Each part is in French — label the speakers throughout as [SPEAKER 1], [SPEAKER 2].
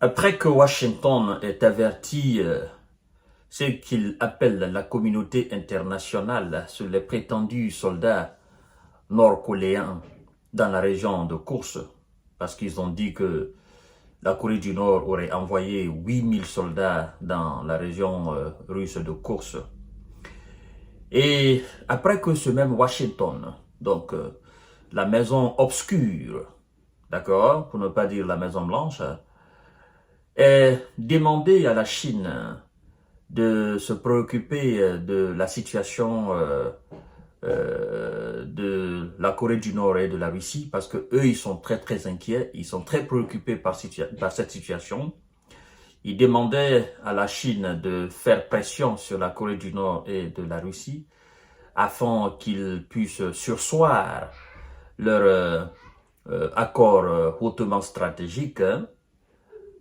[SPEAKER 1] Après que Washington ait averti ce qu'il appelle la communauté internationale sur les prétendus soldats nord-coréens dans la région de Koursk, parce qu'ils ont dit que la Corée du Nord aurait envoyé 8000 soldats dans la région russe de Koursk. Et après que ce même Washington, donc la maison obscure, d'accord, pour ne pas dire la Maison Blanche, ait demandé à la Chine de se préoccuper de la situation de la Corée du Nord et de la Russie, parce que eux, ils sont très inquiets, ils sont très préoccupés par cette situation. Ils demandaient à la Chine de faire pression sur la Corée du Nord et de la Russie afin qu'ils puissent surseoir leur accord hautement stratégique.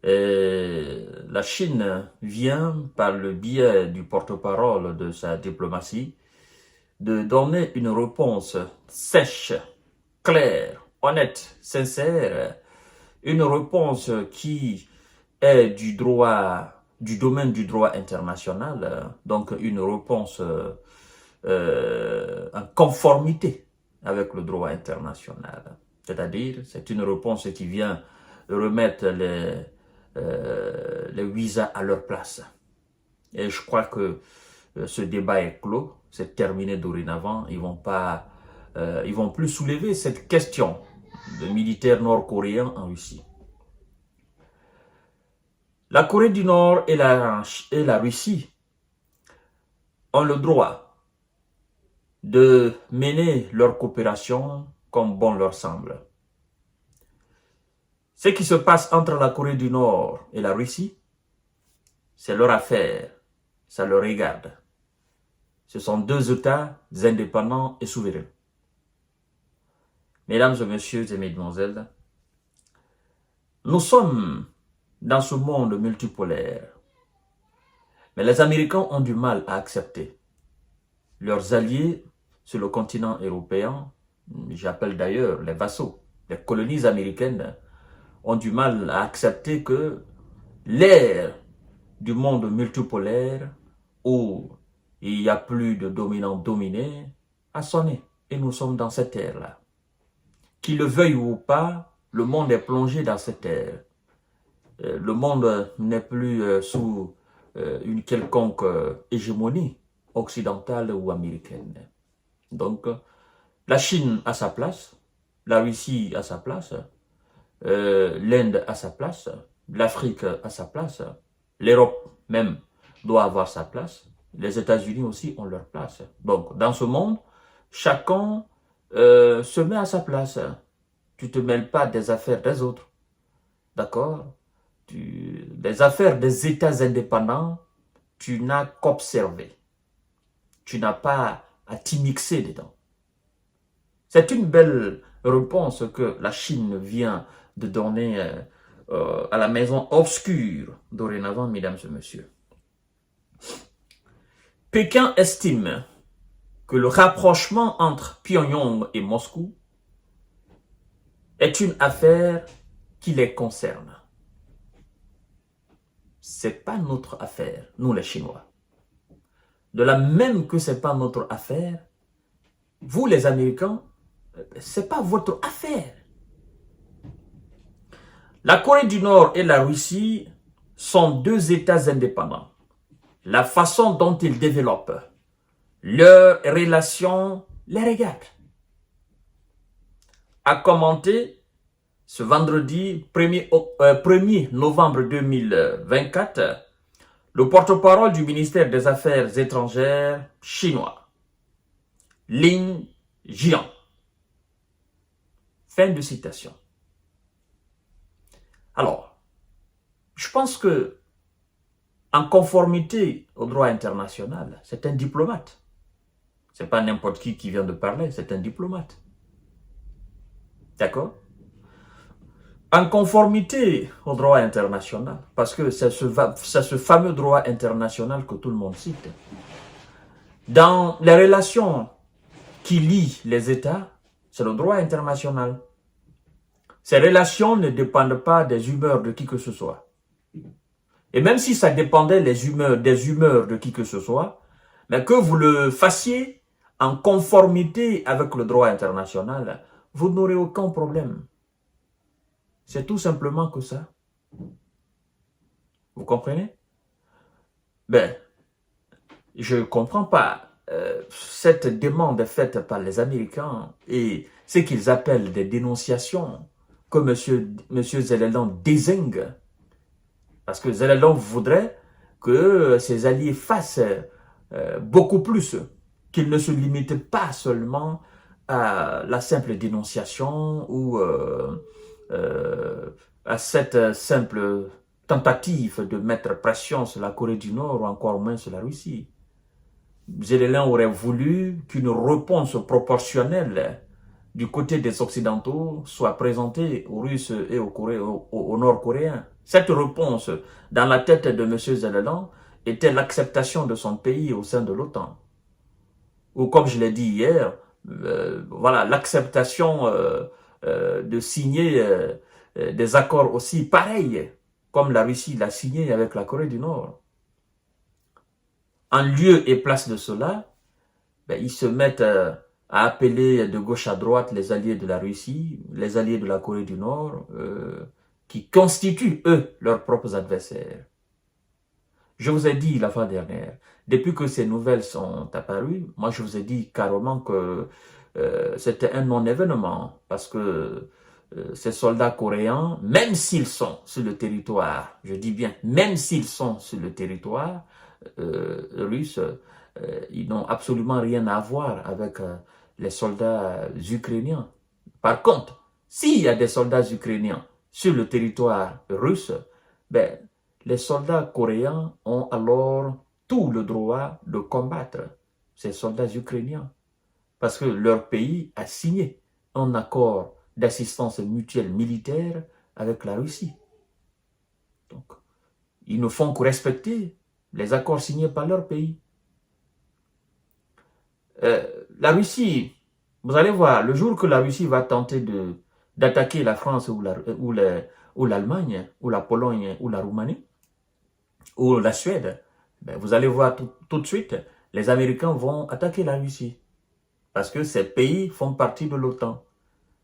[SPEAKER 1] Et la Chine vient, par le biais du porte-parole de sa diplomatie, de donner une réponse sèche, claire, honnête, sincère, une réponse qui est du domaine du droit international, donc une réponse en conformité avec le droit international. C'est-à-dire, c'est une réponse qui vient remettre les visas à leur place. Et je crois que ce débat est clos, c'est terminé dorénavant. Ils vont plus soulever cette question de militaires nord-coréens en Russie. La Corée du Nord et la Russie ont le droit de mener leur coopération comme bon leur semble. Ce qui se passe entre la Corée du Nord et la Russie, c'est leur affaire, ça leur regarde. Ce sont deux États indépendants et souverains. Mesdames et messieurs et mesdemoiselles, nous sommes dans ce monde multipolaire, mais les Américains ont du mal à accepter. Leurs alliés sur le continent européen, j'appelle d'ailleurs les vassaux, les colonies américaines, ont du mal à accepter que l'ère du monde multipolaire où il n'y a plus de dominant-dominé a sonné. Et nous sommes dans cette ère-là. Qu'il le veuille ou pas, le monde est plongé dans cette ère. Le monde n'est plus sous une quelconque hégémonie occidentale ou américaine. Donc, la Chine a sa place, la Russie a sa place, l'Inde a sa place, l'Afrique a sa place, l'Europe même doit avoir sa place, les États-Unis aussi ont leur place. Donc, dans ce monde, chacun se met à sa place. Tu ne te mêles pas des affaires des autres. D'accord? Les affaires des États indépendants, tu n'as qu'observer. Tu n'as pas à t'y dedans. C'est une belle réponse que la Chine vient de donner à la maison obscure dorénavant, mesdames et messieurs. Pékin estime que le rapprochement entre Pyongyang et Moscou est une affaire qui les concerne. C'est pas notre affaire, nous les Chinois. De la même que c'est pas notre affaire, vous les Américains, c'est pas votre affaire. La Corée du Nord et la Russie sont deux États indépendants. La façon dont ils développent leurs relations les regarde. A commenté ce vendredi 1er novembre 2024, le porte-parole du ministère des Affaires étrangères chinois, Lin Jian. Fin de citation. Alors, je pense que, en conformité au droit international, c'est un diplomate. C'est pas n'importe qui vient de parler, c'est un diplomate. D'accord? En conformité au droit international, parce que c'est ce fameux droit international que tout le monde cite. Dans les relations qui lient les États, c'est le droit international. Ces relations ne dépendent pas des humeurs de qui que ce soit. Et même si ça dépendait des humeurs de qui que ce soit, mais que vous le fassiez en conformité avec le droit international, vous n'aurez aucun problème. C'est tout simplement que ça. Vous comprenez? Ben, je ne comprends pas cette demande faite par les Américains et ce qu'ils appellent des dénonciations que monsieur Zelensky désigne. Parce que Zelensky voudrait que ses alliés fassent beaucoup plus, qu'ils ne se limitent pas seulement à la simple dénonciation ou à cette simple tentative de mettre pression sur la Corée du Nord ou encore moins sur la Russie. Zelensky aurait voulu qu'une réponse proportionnelle du côté des Occidentaux soit présentée aux Russes et aux Nord-Coréens. Cette réponse, dans la tête de M. Zelensky, était l'acceptation de son pays au sein de l'OTAN. Ou comme je l'ai dit hier, voilà, l'acceptation de signer des accords aussi pareils, comme la Russie l'a signé avec la Corée du Nord. En lieu et place de cela, ben, ils se mettent à appeler de gauche à droite les alliés de la Russie, les alliés de la Corée du Nord, qui constituent, eux, leurs propres adversaires. Je vous ai dit la fois dernière, depuis que ces nouvelles sont apparues, moi je vous ai dit carrément que c'était un non-événement, parce que ces soldats coréens, même s'ils sont sur le territoire, je dis bien, même s'ils sont sur le territoire russe, ils n'ont absolument rien à voir avec les soldats ukrainiens. Par contre, s'il y a des soldats ukrainiens sur le territoire russe, ben, les soldats coréens ont alors tout le droit de combattre ces soldats ukrainiens. Parce que leur pays a signé un accord d'assistance mutuelle militaire avec la Russie. Donc, ils ne font que respecter les accords signés par leur pays. La Russie, vous allez voir, le jour que la Russie va tenter d'attaquer la France ou l'Allemagne, ou la Pologne, ou la Roumanie, ou la Suède, ben vous allez voir tout de suite, les Américains vont attaquer la Russie. Parce que ces pays font partie de l'OTAN.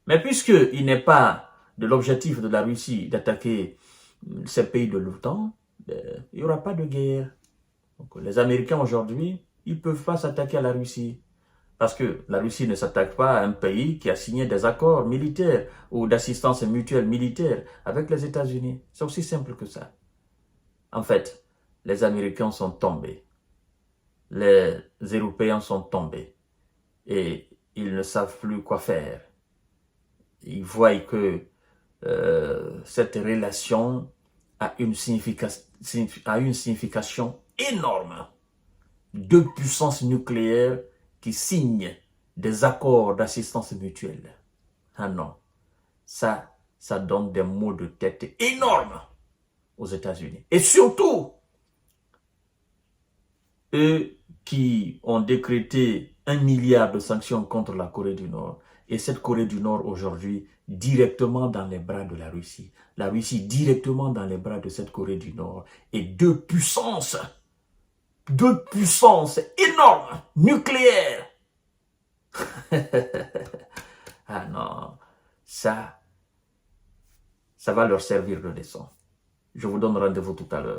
[SPEAKER 1] Mais puisqu'il n'est pas de l'objectif de la Russie d'attaquer ces pays de l'OTAN, ben, il n'y aura pas de guerre. Donc, les Américains aujourd'hui, ils ne peuvent pas s'attaquer à la Russie. Parce que la Russie ne s'attaque pas à un pays qui a signé des accords militaires ou d'assistance mutuelle militaire avec les États-Unis. C'est aussi simple que ça. En fait, les Américains sont tombés. Les Européens sont tombés. Et ils ne savent plus quoi faire. Ils voient que cette relation a une signification énorme. Deux puissances nucléaires qui signent des accords d'assistance mutuelle. Ah non, ça donne des maux de tête énormes aux États-Unis. Et surtout, eux qui ont décrété 1 milliard de sanctions contre la Corée du Nord. Et cette Corée du Nord aujourd'hui, directement dans les bras de la Russie. La Russie directement dans les bras de cette Corée du Nord. Et deux puissances énormes, nucléaires. Ah non, ça va leur servir de leçon. Je vous donne rendez-vous tout à l'heure.